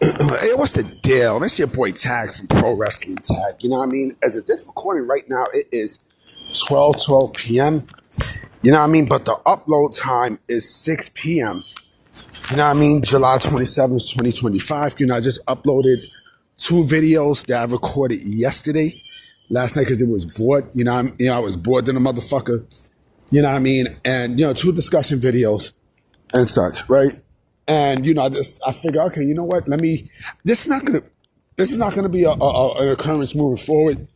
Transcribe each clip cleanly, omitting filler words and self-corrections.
Hey, what's the deal? That's your boy Tag from Pro Wrestling Tag. You know what I mean? As of this recording right now, it is 12 p.m. You know what I mean? But the upload time is 6 p.m. You know what I mean? July 27th, 2025. You know, I just uploaded 2 videos that I recorded yesterday, last night, because it was bored. I was bored than a motherfucker. You know what I mean? And, 2 discussion videos and such, right? And, I figure, okay, you know what? This is not gonna be an occurrence moving forward.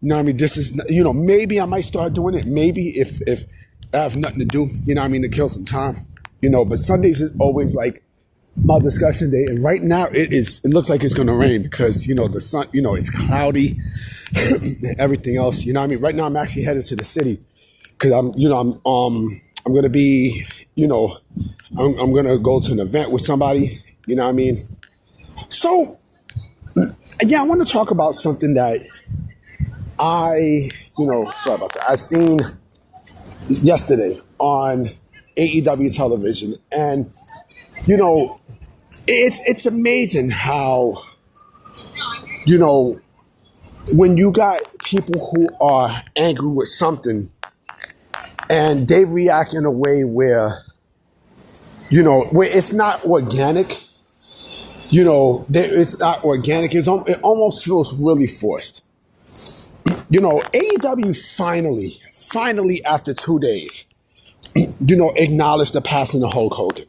You know what I mean? This is, maybe I might start doing it. Maybe if I have nothing to do, to kill some time, but Sundays is always like my discussion day. And right now it looks like it's going to rain because, the sun, it's cloudy and everything else. You know what I mean? Right now I'm actually headed to the city because I'm going to be, I'm going to go to an event with somebody, you know what I mean? So, yeah, I want to talk about something that sorry about that. I seen yesterday on AEW television, and, it's amazing how, when you got people who are angry with something and they react in a way where, where it's not organic, it's not organic. It almost feels really forced. AEW finally after 2 days, acknowledged the passing of Hulk Hogan.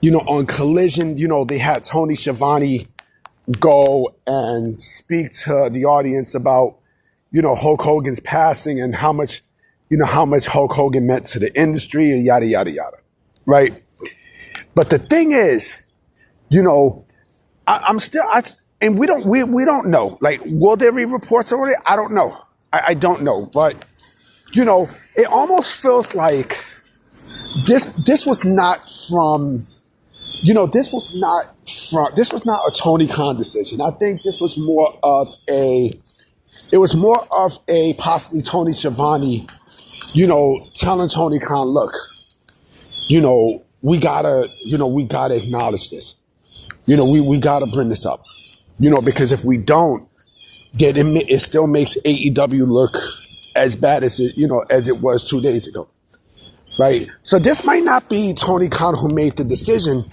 On Collision, they had Tony Schiavone go and speak to the audience about, Hulk Hogan's passing and how much Hulk Hogan meant to the industry and yada, yada, yada. Right? But the thing is, and we don't know. Like, will there be reports already? I don't know. I don't know. But, it almost feels like this was not from, this was not a Tony Khan decision. I think this was more of a possibly Tony Schiavone, telling Tony Khan, look, we gotta acknowledge this. We gotta bring this up. Because if we don't, then it still makes AEW look as bad as it was 2 days ago. Right? So this might not be Tony Khan who made the decision,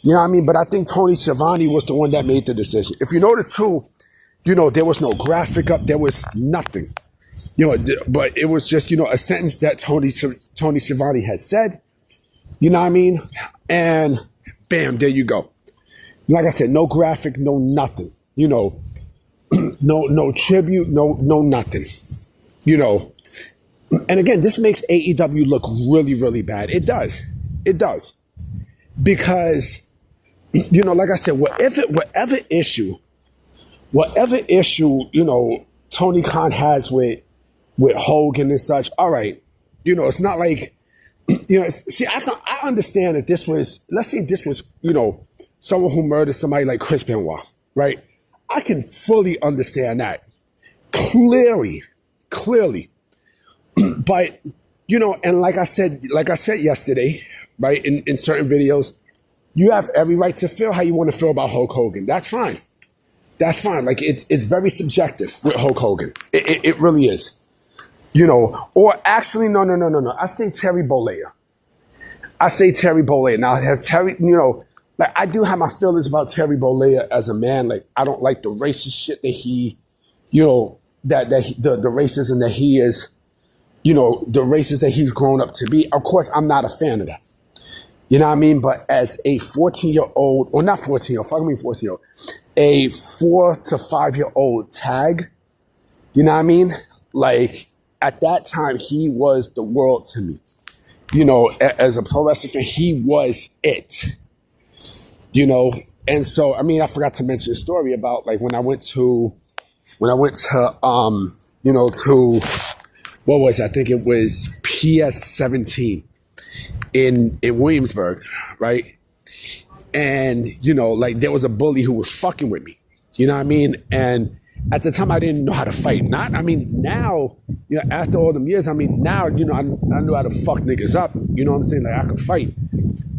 but I think Tony Schiavone was the one that made the decision. If you notice too, there was no graphic up, there was nothing. But it was just, a sentence that Tony Schiavone had said, and bam, there you go. Like I said, no graphic, no nothing, no tribute, no nothing, And again, this makes AEW look really, really bad. It does. Because, like I said, whatever issue, Tony Khan has with Hogan and such, all right, it's not like, see, I understand that this was, let's say this was, someone who murdered somebody like Chris Benoit, right? I can fully understand that. Clearly. But, and like I said yesterday, right, in certain videos, you have every right to feel how you want to feel about Hulk Hogan. That's fine. Like, it's very subjective with Hulk Hogan. It really is. Or actually, no. I say Terry Bollea. Now, has Terry, like, I do have my feelings about Terry Bollea as a man. Like, I don't like the racist shit that he, the racism that he is, the racist that he's grown up to be. Of course, I'm not a fan of that. You know what I mean? But as a 14-year-old, or not 14-year-old, fuck me 14-year-old, a 4 to 5-year-old tag, you know what I mean? Like, at that time, he was the world to me. As a pro wrestler fan, he was it. And so, I mean, I forgot to mention a story about, like, when I went to, what was it? I think it was PS17 in Williamsburg, right? And, like, there was a bully who was fucking with me. You know what I mean? And at the time, I didn't know how to fight. Now, after all them years, now, I know how to fuck niggas up. You know what I'm saying? Like, I could fight.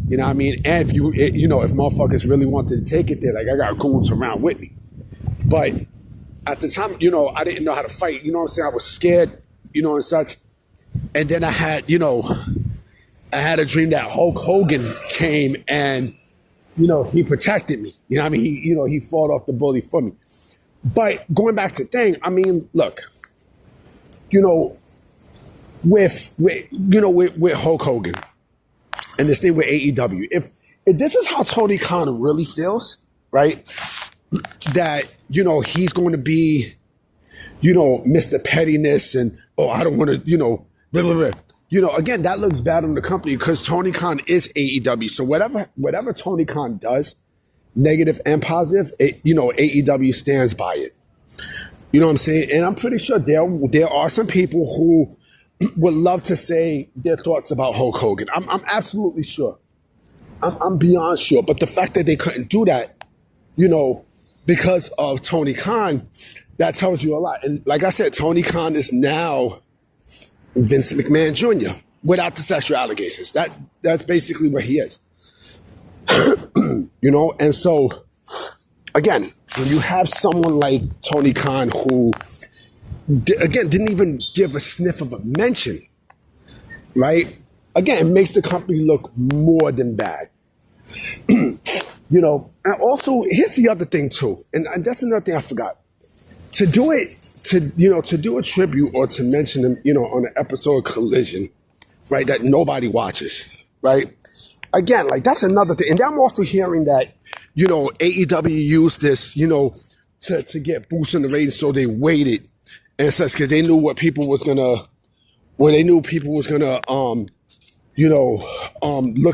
You know what I mean? And if motherfuckers really wanted to take it there, like I got goons around with me. But at the time, I didn't know how to fight. You know what I'm saying? I was scared, and such. And then I had a dream that Hulk Hogan came and, he protected me. You know what I mean? He fought off the bully for me. But going back to the thing, I mean, look, with Hulk Hogan and this thing with AEW, if this is how Tony Khan really feels, right? That, he's going to be, Mr. Pettiness and, I don't want to, blah, blah, blah. Again, that looks bad on the company because Tony Khan is AEW. So whatever Tony Khan does, negative and positive, AEW stands by it. You know what I'm saying? And I'm pretty sure there are some people who would love to say their thoughts about Hulk Hogan. I'm absolutely sure. I'm beyond sure. But the fact that they couldn't do that, because of Tony Khan, that tells you a lot. And like I said, Tony Khan is now Vince McMahon Jr. without the sexual allegations. That's basically where he is. And so, again, when you have someone like Tony Khan who, again, didn't even give a sniff of a mention, right? Again, it makes the company look more than bad. And also, here's the other thing too, and that's another thing I forgot. To do a tribute or to mention them, on an episode of Collision, right, that nobody watches, right? Again, like that's another thing. And I'm also hearing that, AEW used this, to get boosts in the ratings, so they waited and such because they knew look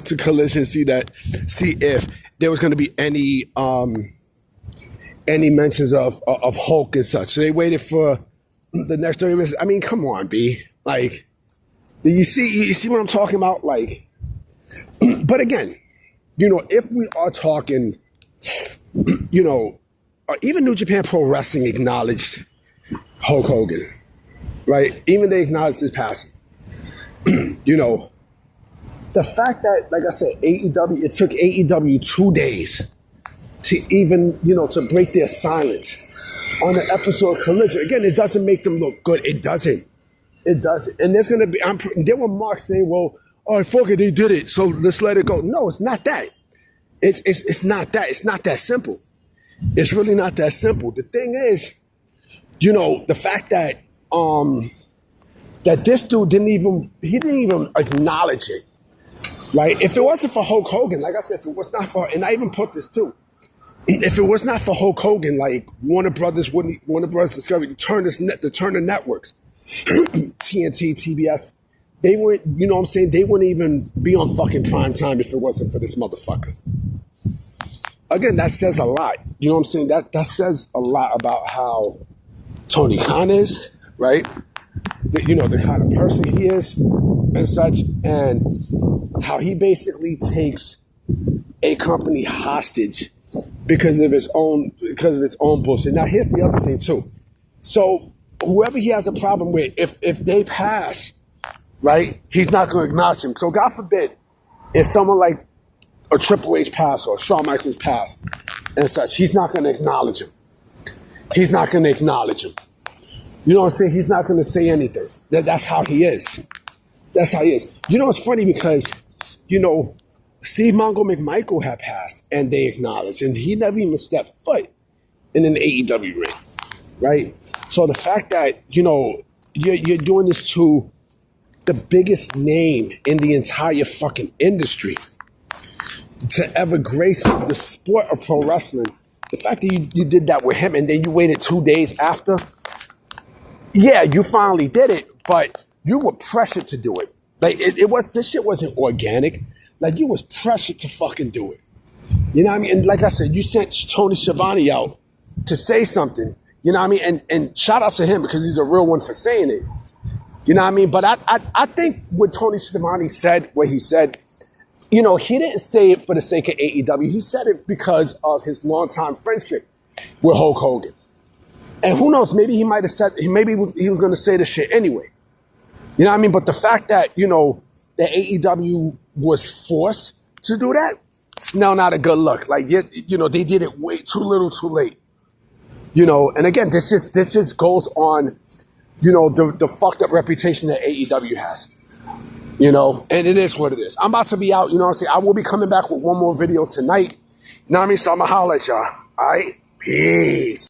to Collision, see if there was going to be any mentions of Hulk and such. So they waited for the next 30 minutes. I mean, come on, B. Like, you see what I'm talking about? Like, but again, if we are talking, even New Japan Pro Wrestling acknowledged Hulk Hogan, right? Even they acknowledged his passing. The fact that, like I said, it took AEW 2 days to even, to break their silence on an episode of Collision. Again, it doesn't make them look good. It doesn't. And there's going to be, there were marks saying, well, all right, fuck it, they did it, so let's let it go. No, it's not that. It's not that. It's not that simple. It's really not that simple. The thing is, the fact that that this dude didn't even acknowledge it, right? If it wasn't for Hulk Hogan, like I said, if it was not for, and I even put this too, if it was not for Hulk Hogan, like Warner Brothers Discovery to turn the networks, TNT, TBS, they weren't, they wouldn't even be on fucking prime time if it wasn't for this motherfucker. Again, that says a lot. You know what I'm saying? That says a lot about how Tony Khan is, right? The kind of person he is and such, and how he basically takes a company hostage because of his own bullshit. Now, here's the other thing too. So whoever he has a problem with, if they pass, right, he's not going to acknowledge him. So God forbid, if someone like a Triple H pass or Shawn Michaels pass and such, he's not going to acknowledge him. He's not going to acknowledge him. You know what I'm saying? He's not going to say anything. That's how he is. That's how he is. It's funny because, Steve Mongo McMichael had passed and they acknowledged, and he never even stepped foot in an AEW ring, right? So the fact that, you're doing this to the biggest name in the entire fucking industry to ever grace the sport of pro wrestling, the fact that you did that with him and then you waited 2 days after, yeah, you finally did it, but you were pressured to do it. Like, this shit wasn't organic. Like, you was pressured to fucking do it. You know what I mean? And like I said, you sent Tony Schiavone out to say something, you know what I mean? And shout out to him because he's a real one for saying it. You know what I mean? But I think what Tony Schiavone said, what he said, he didn't say it for the sake of AEW. He said it because of his longtime friendship with Hulk Hogan. And who knows, maybe he might have said, maybe he was going to say this shit anyway. You know what I mean? But the fact that, that AEW was forced to do that, it's now not a good look. Like, you know, they did it way too little too late. You know, and again, this just goes on, you know, the fucked up reputation that AEW has. You know, and it is what it is. I'm about to be out, you know what I'm saying? I will be coming back with one more video tonight. You know what I mean? So I'm going to holler at y'all. All right? Peace.